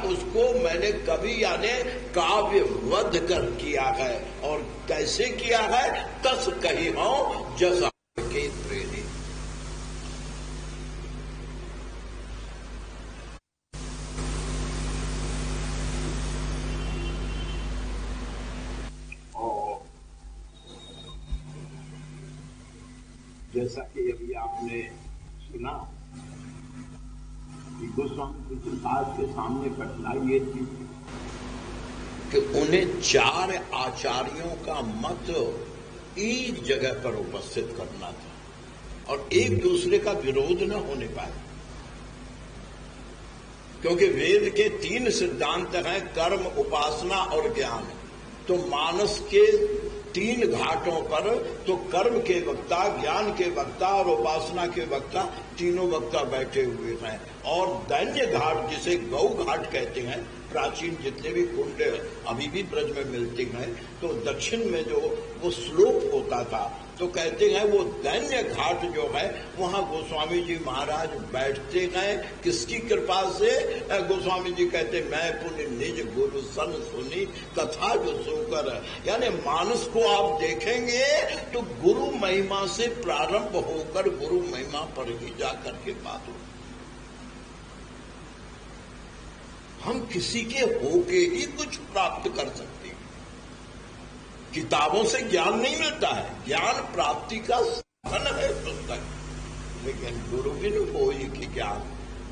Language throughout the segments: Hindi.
उसको मैंने कभी यानी काव्यवध कर किया है। और कैसे किया है? तस कही हूं जस के प्रेरी। जैसा कि अभी आपने सुना कि गोस्वामी तुलसीदास के सामने कठिनाई ये थी कि उन्हें 4 आचार्यों का मत एक जगह पर उपस्थित करना था और एक दूसरे का विरोध न होने पाए, क्योंकि वेद के 3 सिद्धांत हैं, कर्म, उपासना और ज्ञान। तो मानस के 3 घाटों पर तो कर्म के वक्ता, ज्ञान के वक्ता और उपासना के वक्ता तीनों वक्ता बैठे हुए हैं। और दैन्य घाट, जिसे गौ घाट कहते हैं, प्राचीन जितने भी कुंड अभी भी ब्रज में मिलते हैं, तो दक्षिण में जो वो स्लोप होता था, तो कहते हैं वो दैन्य घाट जो है वहां गोस्वामी जी महाराज बैठते हैं। किसकी कृपा से? गोस्वामी जी कहते मैं पुण्य निज गुरु सन सुनी कथा जो सुकर। यानी मानस को आप देखेंगे तो गुरु महिमा से प्रारंभ होकर गुरु महिमा पर ही जाकर के बात हो। हम किसी के होके ही कुछ प्राप्त कर सकते हैं। किताबों से ज्ञान नहीं मिलता है, ज्ञान प्राप्ति का साधन है पुस्तक, लेकिन गुरु बिनु कोई की ज्ञान।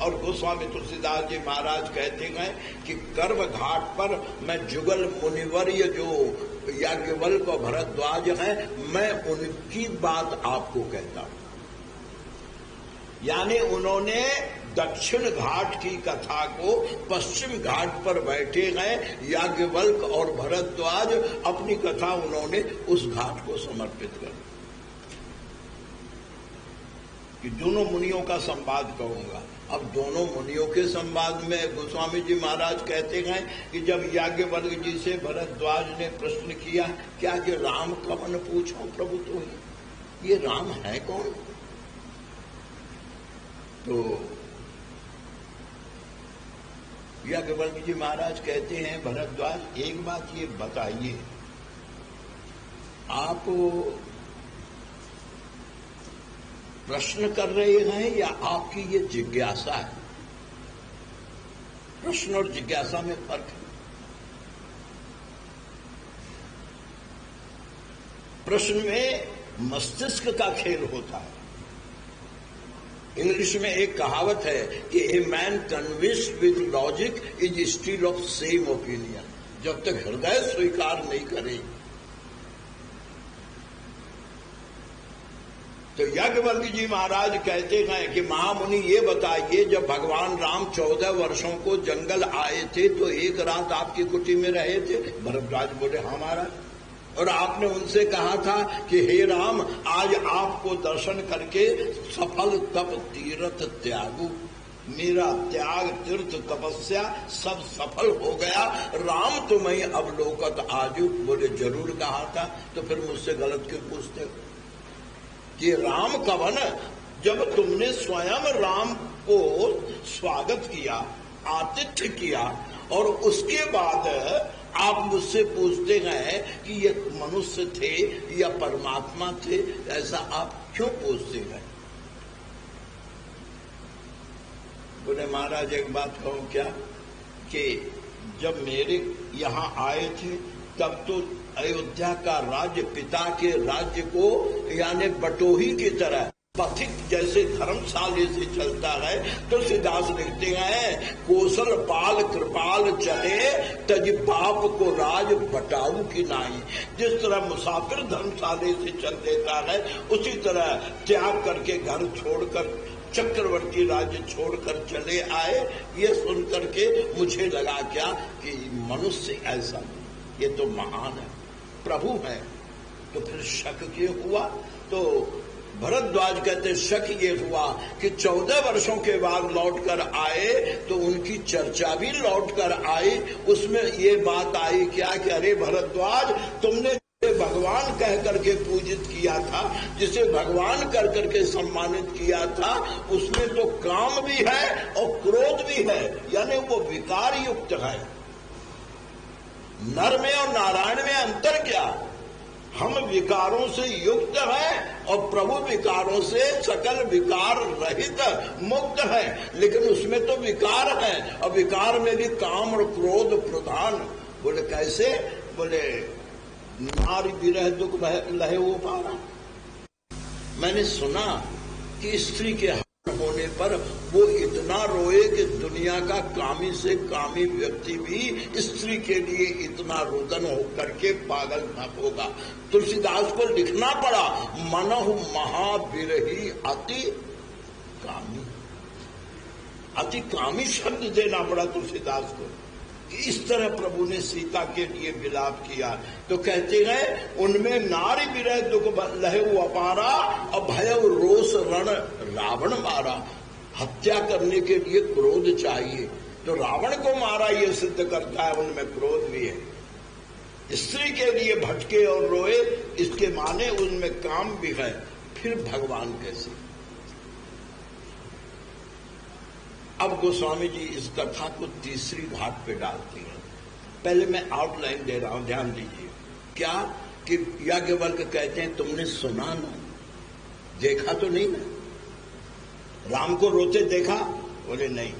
और गोस्वामी तुलसीदास जी महाराज कहते हैं कि कर्म घाट पर मैं जुगल मुनिवर्य जो याज्ञवल्क्य और भरद्वाज हैं, मैं उनकी बात आपको कहता हूं। यानी उन्होंने दक्षिण घाट की कथा को पश्चिम घाट पर बैठे हैं याज्ञवल्क्य और भरद्वाज, अपनी कथा उन्होंने उस घाट को समर्पित कर दी। कि दोनों मुनियों का संवाद कहूंगा। अब दोनों मुनियों के संवाद में गोस्वामी जी महाराज कहते हैं कि जब याज्ञवल्क्य जी से भरद्वाज ने प्रश्न किया, क्या कि राम कवन पूछो प्रभु तो ये राम है कौन? तो याज्ञवल्क्य जी महाराज कहते हैं, भरद्वाज एक बात ये बताइए, आप प्रश्न कर रहे हैं या आपकी ये जिज्ञासा है? प्रश्न और जिज्ञासा में फर्क है। प्रश्न में मस्तिष्क का खेल होता है। इंग्लिश में एक कहावत है कि a man convinced with logic is still of same opinion. जब तक हृदय स्वीकार नहीं करे। तो याज्ञवल्क्य जी महाराज कहते हैं कि महामुनि ये बताइए, जब भगवान राम 14 वर्षों को जंगल आए थे तो एक रात आपकी कुटी में रहे थे? भरद्वाज बोले हाँ महाराज। और आपने उनसे कहा था कि हे राम, आज आपको दर्शन करके सफल तप तीर्थ त्यागू, मेरा त्याग तीर्थ तपस्या सब सफल हो गया। राम तुम्हें अवलोकत आजू। बोले जरूर कहा था। तो फिर मुझसे गलत क्यों पूछते हो कि राम कवन? जब तुमने स्वयं राम को स्वागत किया, आतिथ्य किया, और उसके बाद आप मुझसे पूछते हैं कि ये मनुष्य थे या परमात्मा थे, ऐसा आप क्यों पूछते हैं? बोले महाराज एक बात कहूं क्या, कि जब मेरे यहाँ आए थे तब तो अयोध्या का राज्य पिता के राज्य को यानी बटोही की तरह पथिक जैसे धर्मशाले से चलता है। तो तुलसीदास लिखते हैं, कौशल पाल कृपाल चले तज बाप को राज बटाऊ की नाई। जिस तरह मुसाफिर धर्मशाले से चल देता है, उसी तरह त्याग करके घर छोड़कर चक्रवर्ती राज्य छोड़कर चले आए। ये सुनकर के मुझे लगा क्या कि मनुष्य ऐसा, ये तो महान है, प्रभु है। तो फिर शक क्यों हुआ? तो भरद्वाज कहते शक ये हुआ कि 14 वर्षों के बाद लौटकर आए तो उनकी चर्चा भी लौटकर आई। उसमें ये बात आई क्या कि अरे भरद्वाज, तुमने भगवान भगवान कह करके पूजित किया था, जिसे भगवान कर करके सम्मानित किया था, उसमें तो काम भी है और क्रोध भी है, यानी वो विकार युक्त है। नर में और नारायण में अंतर क्या? हम विकारों से युक्त हैं और प्रभु विकारों से सकल विकार रहित मुक्त है, लेकिन उसमें तो विकार है और विकार में भी काम और क्रोध प्रधान। बोले कैसे? बोले नारी विरह दुख लहे वो पारा। मैंने सुना कि स्त्री के हरण होने पर वो इतना रोए कि दुनिया का कामी से कामी व्यक्ति भी स्त्री के लिए इतना रुदन होकर के पागल न होगा। तुलसीदास को लिखना पड़ा मनहु महाविरही अति कामी। अति कामी शब्द देना पड़ा तुलसीदास को। इस तरह प्रभु ने सीता के लिए विलाप किया। तो कहते हैं उनमें नारी विरह दुख लहे अपारा और भयव रोष रण रावण मारा। हत्या करने के लिए क्रोध चाहिए, तो रावण को मारा ये सिद्ध करता है उनमें क्रोध भी है। स्त्री के लिए भटके और रोए, इसके माने उनमें काम भी है। फिर भगवान कैसे? अब गोस्वामी जी इस कथा को तीसरी घाट पे डालती हैं। पहले मैं आउटलाइन दे रहा हूं, ध्यान दीजिए। क्या कि याज्ञवल्क्य कहते हैं तुमने सुना ना, देखा तो नहीं ना? राम को रोते देखा? बोले नहीं।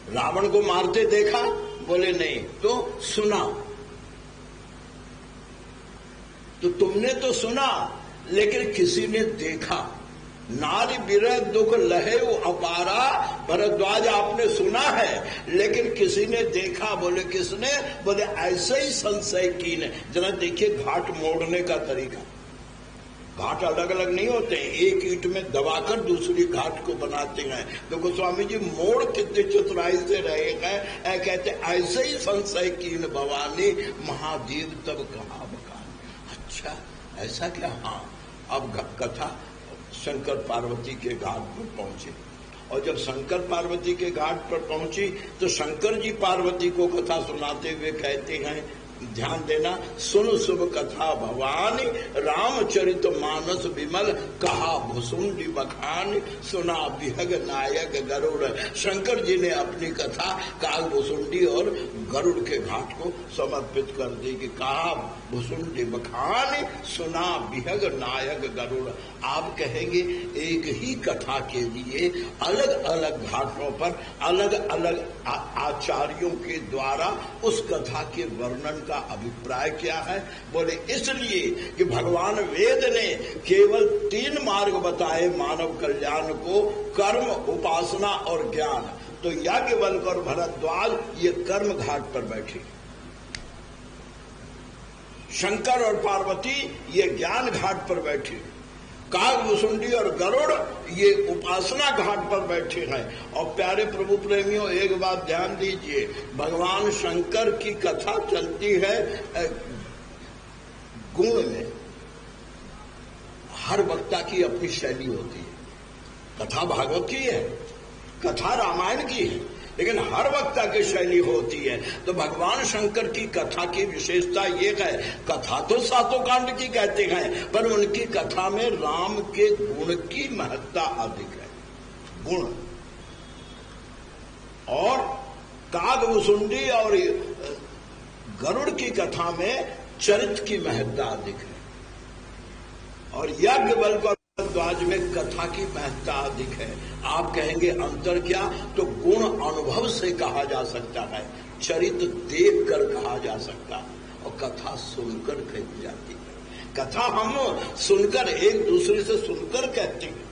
रावण को मारते देखा? बोले नहीं। तो सुना। तो तुमने तो सुना, लेकिन किसी ने देखा। नारी विरह दुख लहे वो अपारा, भरद्वाज आपने सुना है, लेकिन किसी ने देखा। बोले किसने? बोले ऐसे ही संशय कीन। जरा देखिए घाट मोड़ने का तरीका। घाट अलग अलग नहीं होते हैं, एक ईंट में दबाकर दूसरी घाट को बनाते हैं। तो गोस्वामी जी मोड़ कितने चतुराई से रहे हैं। कहते ऐसे ही संशय कीन भवानी, महादेव तब कहा बकान। अच्छा ऐसा क्या? हाँ। अब कथा शंकर पार्वती के घाट पर पहुंची, और जब शंकर पार्वती के घाट पर पहुंची तो शंकर जी पार्वती को कथा सुनाते हुए कहते हैं, ध्यान देना, सुन शुभ कथा भवानी, रामचरित मानस विमल, कहा भुसुंडी बखान, सुना विहग नायक गरुड़। शंकर जी ने अपनी कथा काग भुसुंडी और गरुड़ के घाट को समर्पित कर दी कि कहा भुसुंडी बखान, सुना विहग नायक गरुड़। आप कहेंगे एक ही कथा के लिए अलग अलग घाटों पर अलग अलग आचार्यों के द्वारा उस कथा के वर्णन का अभिप्राय क्या है? बोले इसलिए कि भगवान वेद ने केवल 3 मार्ग बताए मानव कल्याण को, कर्म, उपासना और ज्ञान। तो याज्ञवल्क्य और भरद्वाज ये कर्म घाट पर बैठे, शंकर और पार्वती ये ज्ञान घाट पर बैठे, काग भुसुंडी और गरुड़ ये उपासना घाट पर बैठे हैं। और प्यारे प्रभु प्रेमियों एक बात ध्यान दीजिए, भगवान शंकर की कथा चलती है गुण में। हर वक्ता की अपनी शैली होती है। कथा भागवत की है, कथा रामायण की है, लेकिन हर वक्ता की शैली होती है। तो भगवान शंकर की कथा की विशेषता ये है, कथा तो 7 कांड की कहते हैं, पर उनकी कथा में राम के गुण की महत्ता अधिक है। गुण। और कागभुसुंडी और गरुड़ की कथा में चरित्र की महत्ता अधिक है। और याज्ञवल्क्य भरद्वाज में कथा की महत्ता अधिक है। आप कहेंगे अंतर क्या? तो गुण अनुभव से कहा जा सकता है, चरित्र देख कर कहा जा सकता है, और कथा सुनकर कही जाती है। कथा हम सुनकर, एक दूसरे से सुनकर कहते हैं।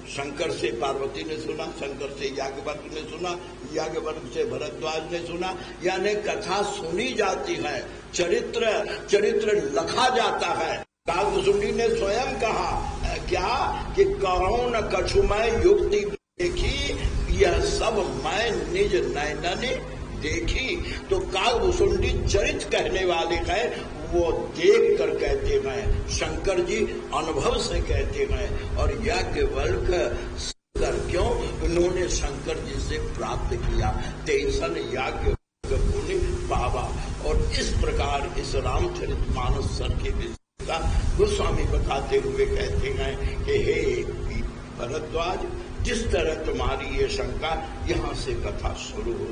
शंकर से पार्वती ने सुना, शंकर से याज्ञवल्क्य ने सुना, याज्ञवल्क्य से भरद्वाज ने सुना, यानी कथा सुनी जाती है, चरित्र लखा जाता है। कागभुसुंडी ने स्वयं कहा क्या कि कहो न कछु मैं युक्ति देखी, यह सब मैं निज नयनने देखी। तो कागभुसुंडी चरित्र कहने वाले हैं, वो देख कर कहते हैं, शंकर जी अनुभव से कहते हैं। और याज्ञवल्क्य क्यों? उन्होंने शंकर जी से प्राप्त किया। तेसन याज्ञ पुण्य पावा। और इस प्रकार इस रामचरितमानस सर के विषय गोस्वामी बताते हुए कहते हैं कि हे भरद्वाज, जिस तरह तुम्हारी ये शंका, यहां से कथा शुरू हो